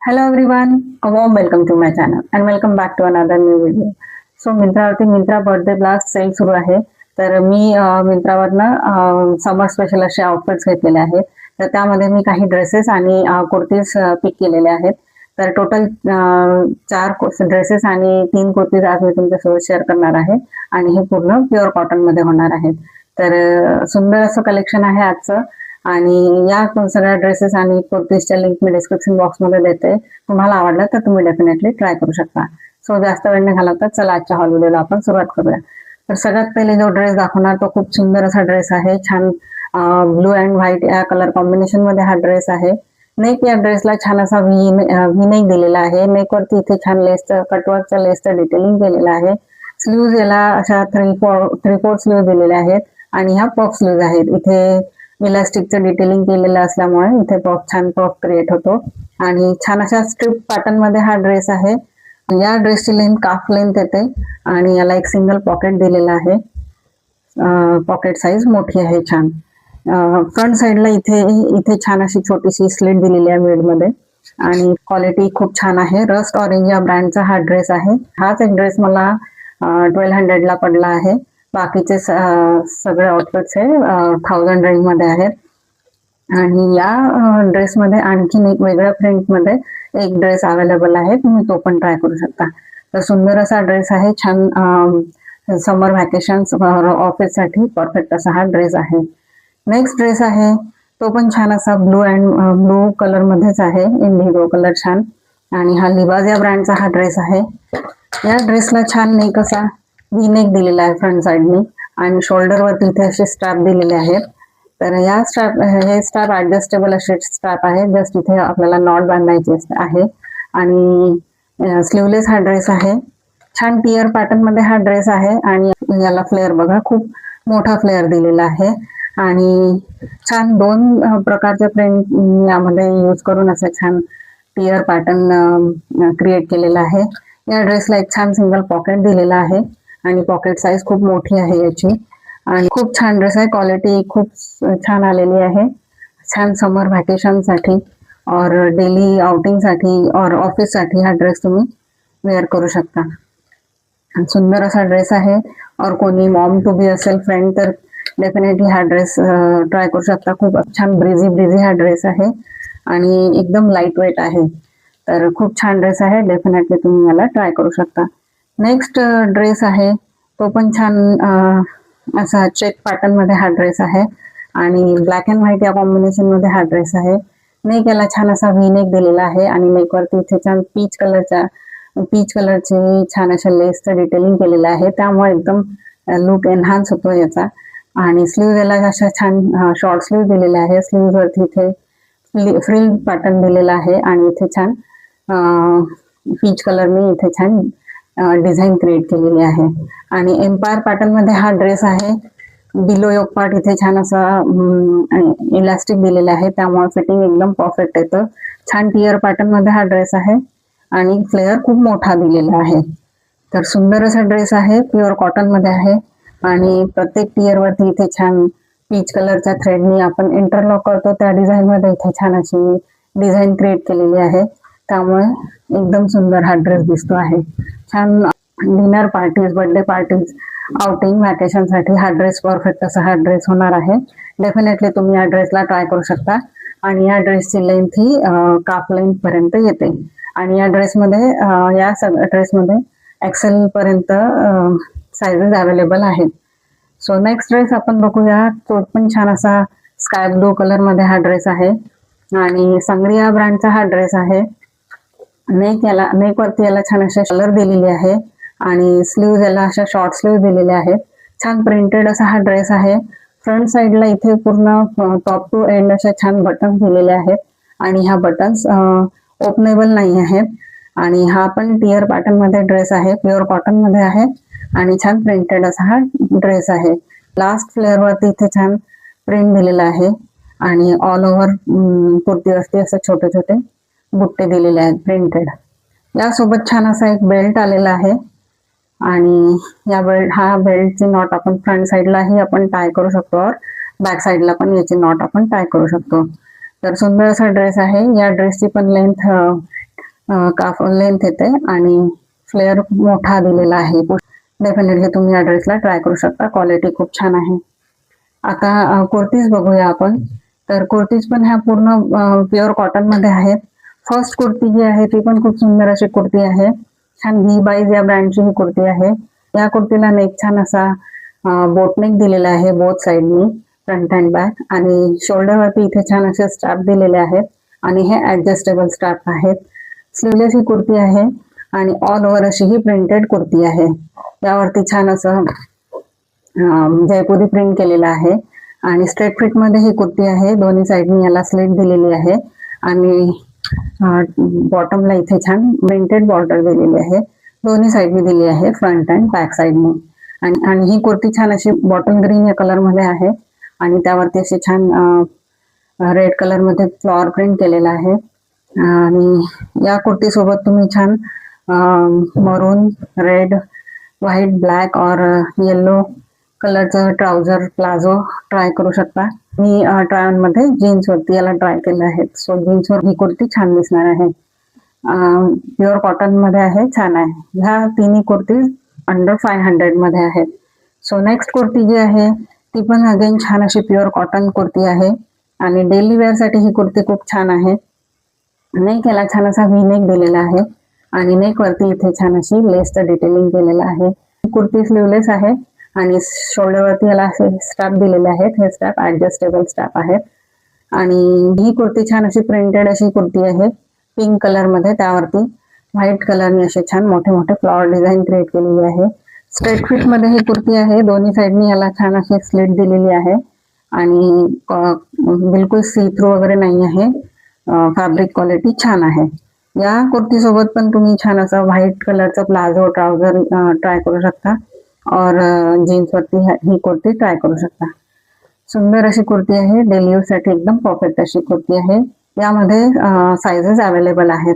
Hello everyone, a warm welcome to my channel and welcome back to another new video. So मिंत्रावरती Myntra birthday blast sale सुरू आहे. तर मी मिंत्रावरनं समर special असे outfits घेतलेले आहेत. तर त्यामध्ये मी काही ड्रेसेस आणि कुर्तीज पिक केलेले आहेत. तर टोटल 4 ड्रेसेस आणि 3 कुर्तीज आज मी तुमच्यासोबत शेअर करणार आहे आणि हे पूर्ण प्युअर कॉटन मध्ये होणार आहेत. तर सुंदर असं कलेक्शन आहे आजचं आणि या सगळ्या ड्रेसेस आणि कुर्तीजच्या लिंक मी डिस्क्रिप्शन बॉक्समध्ये देते. तुम्हाला आवडलं तर तुम्ही डेफिनेटली ट्राय करू शकता. सो जास्त वेळ नाही घालवता, चला आजच्या हॉल व्हिडिओला आपण सुरुवात करूया. तर सगळ्यात पहिले जो ड्रेस दाखवणार तो खूप सुंदर असा ड्रेस आहे. छान ब्लू अँड व्हाईट या कलर कॉम्बिनेशन मध्ये हा ड्रेस आहे. नेक या ड्रेसला छान असा व्ही नेक दिलेला आहे. नेक वरती इथे छान लेसचं कटवर्कचं लेसचं डिटेलिंग केलेलं आहे. स्लीव्ज याला अशा थ्री फोर स्लीव्ह दिलेले आहेत आणि ह्या पफ स्लीव्ज आहेत. इथे इलास्टिकचं डिटेलिंग केलेलं असल्यामुळे इथे छान पफ क्रिएट होतो आणि छान अशा स्ट्रिप पॅटर्न मध्ये हा ड्रेस आहे. या ड्रेसची लेंथ काफ लेंथ येते आणि याला एक सिंगल पॉकेट दिलेला आहे. पॉकेट साईज मोठी आहे छान. फ्रंट साईडला इथे छान अशी छोटीशी स्लिट दिलेली आहे मिड मध्ये आणि क्वालिटी खूप छान आहे. रस्ट ऑरेंज या ब्रँडचा हा ड्रेस आहे. हाच एक ड्रेस मला 1200 ला पडला आहे. बाकीचे सगळे आउटफिट्स हे 1000 रेंज मध्ये आहेत. आणि या ड्रेसमध्ये आणखीन एक वेगळ्या प्रिंट मध्ये एक ड्रेस अवेलेबल आहे, तुम्ही तो पण ट्राय करू शकता. तर सुंदर असा ड्रेस आहे. छान समर व्हॅकेशन ऑफिस साठी परफेक्ट असा हा ड्रेस आहे. नेक्स्ट ड्रेस आहे तो पण छान असा ब्लू कलर मध्येच आहे. इंडिगो कलर छान आणि हा लिबाज या ब्रँडचा हा ड्रेस आहे. या ड्रेसला छान नेक असा व्ही नेक दिलेला आहे फ्रंट साईडनी आणि शोल्डर वरती इथे असे स्ट्रॅप दिलेले आहेत. तर या हे स्ट्रॅप ऍडजस्टेबल असे स्ट्रॅप आहे. जस्ट इथे आपल्याला नॉट बांधायची आहे आणि स्लीवलेस हा ड्रेस आहे. छान टियर पॅटर्न मध्ये हा ड्रेस आहे आणि याला फ्लेअर बघा, खूप मोठा फ्लेअर दिलेला आहे आणि छान 2 प्रकारचे प्रिंट यामध्ये यूज करून असं छान टियर पॅटर्न क्रिएट केलेला आहे. या ड्रेसला एक छान सिंगल पॉकेट दिलेला आहे आणि पॉकेट साईज खूप मोठी आहे याची आणि खूप छान ड्रेस आहे. क्वालिटी खूप छान आलेली आहे. छान समर व्हॅकेशन साठी और डेली आउटिंग साठी और ऑफिस साठी हा ड्रेस तुम्ही वेअर करू शकता. सुंदर असा ड्रेस आहे. और कोणी मॉम टू बी असेल फ्रेंड तर डेफिनेटली हा ड्रेस ट्राय करू शकता. खूप छान ब्रिझी हा ड्रेस आहे आणि एकदम लाईट वेट आहे. तर खूप छान ड्रेस आहे. डेफिनेटली तुम्ही याला ट्राय करू शकता. नेक्स्ट ड्रेस आहे तो पण छान असा चेक पॅटर्न मध्ये हा ड्रेस आहे आणि ब्लॅक अँड व्हाईट या कॉम्बिनेशन मध्ये हा ड्रेस आहे. नेक याला छान असा व्ही नेक दिलेला आहे आणि नेक वरती इथे छान पीच कलरचे छान अशा लेसचं डिटेलिंग केलेलं आहे. त्यामुळे एकदम लुक एनहान्स होतो याचा. आणि स्लीव्ह याला अशा छान शॉर्ट स्लीव्ह दिलेले आहे. स्लीव्ह वरती इथे फ्रिल पॅटर्न दिलेला आहे आणि इथे छान पीच कलरने इथे छान डिझाईन क्रिएट केलेली आहे आणि एम्पायर पॅटर्न मध्ये हा ड्रेस आहे. बिलो योक पार्ट इथे छान असा इलास्टिक दिलेला आहे, त्यामुळे फिटिंग एकदम परफेक्ट येतं. छान टियर पॅटर्न मध्ये हा ड्रेस आहे आणि फ्लेअर खूप मोठा दिलेला आहे. तर सुंदर असा ड्रेस आहे. प्युअर कॉटन मध्ये आहे आणि प्रत्येक टियर वरती इथे छान पीच कलरच्या थ्रेडनी आपण इंटरलॉक करतो त्या डिझाईन मध्ये इथे छान अशी डिझाईन क्रिएट केलेली आहे. त्यामुळे एकदम सुंदर हा ड्रेस दिसतो आहे. छान dinner parties, birthday parties, outing, vacation साठी हा ड्रेस परफेक्ट असा हा ड्रेस होणार आहे. डेफिनेटली तुम्ही या ड्रेसला ट्राय करू शकता आणि या ड्रेसची लेंथ ही काफ लेंथ पर्यंत येते आणि या ड्रेसमध्ये ड्रेसमध्ये एक्सेल पर्यंत साइजेस अवेलेबल आहेत. सो नेक्स्ट ड्रेस आपण बघूया. तो पण छान असा स्काय ब्लू कलर मध्ये हा ड्रेस आहे आणि संग्रिया ब्रँडचा हा ड्रेस आहे. नेक वरती याला छान असे कलर दिलेले आहे आणि स्लीव्ह याला अशा शॉर्ट स्लीव्ह दिलेले आहेत. छान प्रिंटेड असा हा ड्रेस आहे. फ्रंट साईडला इथे पूर्ण टॉप टू एंड अशा छान बटन्स दिलेले आहेत आणि ह्या बटन्स ओपनेबल नाही आहेत आणि हा पण टियर पॅटर्न मध्ये ड्रेस आहे. प्युअर कॉटन मध्ये आहे आणि छान प्रिंटेड असा हा ड्रेस आहे. लास्ट फ्लेअर वरती इथे छान प्रिंट दिलेला आहे आणि ऑल ओव्हर कुर्तीवरती असं छोटे छोटे बुट्टे दिलेले आहेत प्रिंटेड. यासोबत छान असा एक बेल्ट आलेला आहे आणि हा बेल्टची नॉट आपण फ्रंट साईडलाही आपण टाय करू शकतो और बॅक साईडला पण याची नॉट आपण टाय करू शकतो. तर सुंदर असा ड्रेस आहे. या ड्रेसची पण लेंथ काफ लेंथ येते आणि फ्लेअर मोठा दिलेला आहे. डेफिनेटली तुम्ही या ड्रेसला ट्राय करू शकता, क्वालिटी खूप छान आहे. आता कुर्तीज बघूया आपण. तर कुर्तीज पण ह्या पूर्ण प्युअर कॉटन मध्ये आहेत. फर्स्ट कुर्ती जी आहे ती पण खूप सुंदर अशी कुर्ती आहे. छान व्ही बाईज या ब्रँडची ही कुर्ती आहे. या कुर्तीला नेक छान असा बोटनेक दिलेला आहे बोथ साइडनी, फ्रंट अँड बॅक, आणि शोल्डरवरती इथे छान असे स्ट्रॅप दिलेले आहेत आणि हे ऍडजस्टेबल स्ट्रॅप आहेत. स्लीवलेस ही कुर्ती आहे आणि ऑल ओव्हर अशी ही प्रिंटेड कुर्ती आहे. यावरती छान असं जयपुरी प्रिंट केलेला आहे आणि स्ट्रेट फिट मध्ये ही कुर्ती आहे. दोन्ही साइडनी याला स्लीट दिलेली आहे आणि बॉटमला इथे छान प्रिंटेड बॉर्डर दिलेली आहे. दोन्ही साइडनी दिली आहे, फ्रंट अँड बॅक साइडनी. आणि ही कुर्ती छान अशी बॉटल ग्रीन या कलर मध्ये आहे आणि त्यावरती अशी छान रेड कलर मध्ये फ्लॉवर प्रिंट केलेला आहे. आणि या कुर्ती सोबत तुम्ही छान मरून, रेड, व्हाईट, ब्लॅक और येलो कलरचं ट्राउजर प्लाझो ट्राय करू शकता. मी ट्राय ऑन मध्ये जीन्स वरती याला ट्राय केलं आहे. सो जीन्स वर ही कुर्ती छान दिसणार आहे. प्युअर कॉटन मध्ये आहे, छान आहे. ह्या तिन्ही कुर्ती अंडर 500 मध्ये आहेत. सो नेक्स्ट कुर्ती जी आहे ती पण अगेन छान अशी प्युअर कॉटन कुर्ती आहे आणि डेली वेअर साठी ही कुर्ती खूप छान आहे. नेक याला छान असा व्ही नेक दिलेला आहे आणि नेक वरती इथे छान अशी लेसचं डिटेलिंग केलेलं आहे. कुर्ती स्लीवलेस आहे आणि शोल्डरवरती याला असे स्ट्रॅप दिलेले आहेत. हे स्ट्रॅप ऍडजस्टेबल स्ट्रॅप आहेत आणि ही कुर्ती छान अशी प्रिंटेड अशी कुर्ती आहे पिंक कलर मध्ये. त्यावरती व्हाईट कलरने असे छान मोठे मोठे फ्लॉवर डिझाईन क्रिएट केलेली आहे. स्ट्रेट फिट मध्ये ही कुर्ती आहे. दोन्ही साइडनी याला छान अशी स्लिट दिलेली आहे आणि बिलकुल सी थ्रू वगैरे नाही आहे. फॅब्रिक क्वालिटी छान आहे. या कुर्ती सोबत पण तुम्ही छान असा व्हाईट कलरचा प्लाझो ट्राउझर ट्राय करू शकता और जीन्स वरती ही कुर्ती ट्राय करू शकता. सुंदर अशी कुर्ती आहे. डेली यूज साठी एकदम परफेक्ट अशी कुर्ती आहे. यामध्ये साइजेस अवेलेबल आहेत.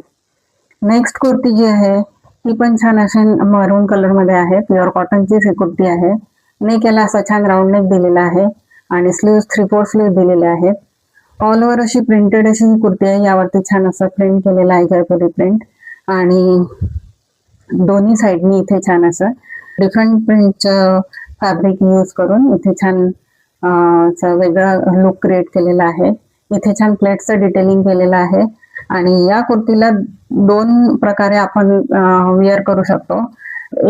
नेक्स्ट कुर्ती जी आहे ती पण छान अशी मरून कलर मध्ये आहे. प्युअर कॉटनचीच ही कुर्ती आहे. नेक याला असा छान राऊंड नेक दिलेला आहे आणि स्लीव्ह 3/4 स्लीव्ह दिलेले आहेत. ऑल ओव्हर अशी प्रिंटेड अशी ही कुर्ती आहे. यावरती छान असं प्रिंट केलेलं आहे, जयपुरी प्रिंट, आणि दोन्ही साइडनी इथे छान असं डिफरंट प्रिंटचं फॅब्रिक यूज करून इथे छान वेगळा लुक क्रिएट केलेला आहे. इथे छान प्लेट्सचं डिटेलिंग केलेलं आहे आणि या कुर्तीला दोन प्रकारे आपण वेअर करू शकतो.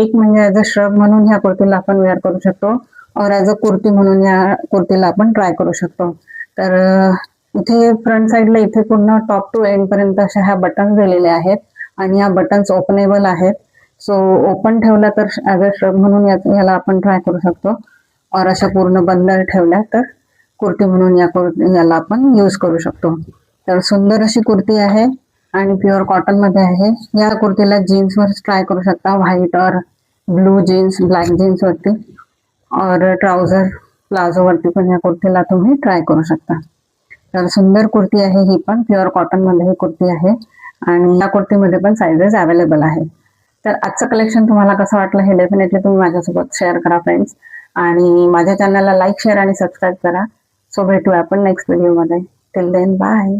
एक म्हणजे ऍज अ श्रग म्हणून ह्या कुर्तीला आपण वेअर करू शकतो और ऍज अ कुर्ती म्हणून या कुर्तीला आपण ट्राय करू शकतो. तर इथे फ्रंट साइडला इथे पूर्ण टॉप टू एंड पर्यंत अशा ह्या बटन्स दिलेले आहेत आणि ह्या बटन्स ओपनेबल आहेत. सो ओपन ठेवला तर ऍज अ श्रग म्हणून याला आपण ट्राय करू शकतो और अशा पूर्ण बंद ठेवल्या तर कुर्ती म्हणून याला आपण यूज करू शकतो. तर सुंदर अशी कुर्ती आहे आणि प्युअर कॉटन मध्ये आहे. या कुर्तीला जीन्स वर ट्राय करू शकता, व्हाईट और ब्लू जीन्स, ब्लॅक जीन्स वरती और ट्राउझर प्लाझो वरती पण या कुर्तीला तुम्ही ट्राय करू शकता. तर सुंदर कुर्ती आहे ही पण, प्युअर कॉटन मध्ये ही कुर्ती आहे आणि या कुर्तीमध्ये पण साइजेस अवेलेबल आहे. तर आजचं कलेक्शन तुम्हाला कसं वाटलं हे डेफिनेटली तुम्ही माझ्यासोबत शेअर करा फ्रेंड्स, आणि माझ्या चॅनलला लाईक, शेअर आणि सबस्क्राईब करा. सो भेटूया आपण नेक्स्ट व्हिडिओमध्ये. Till then bye.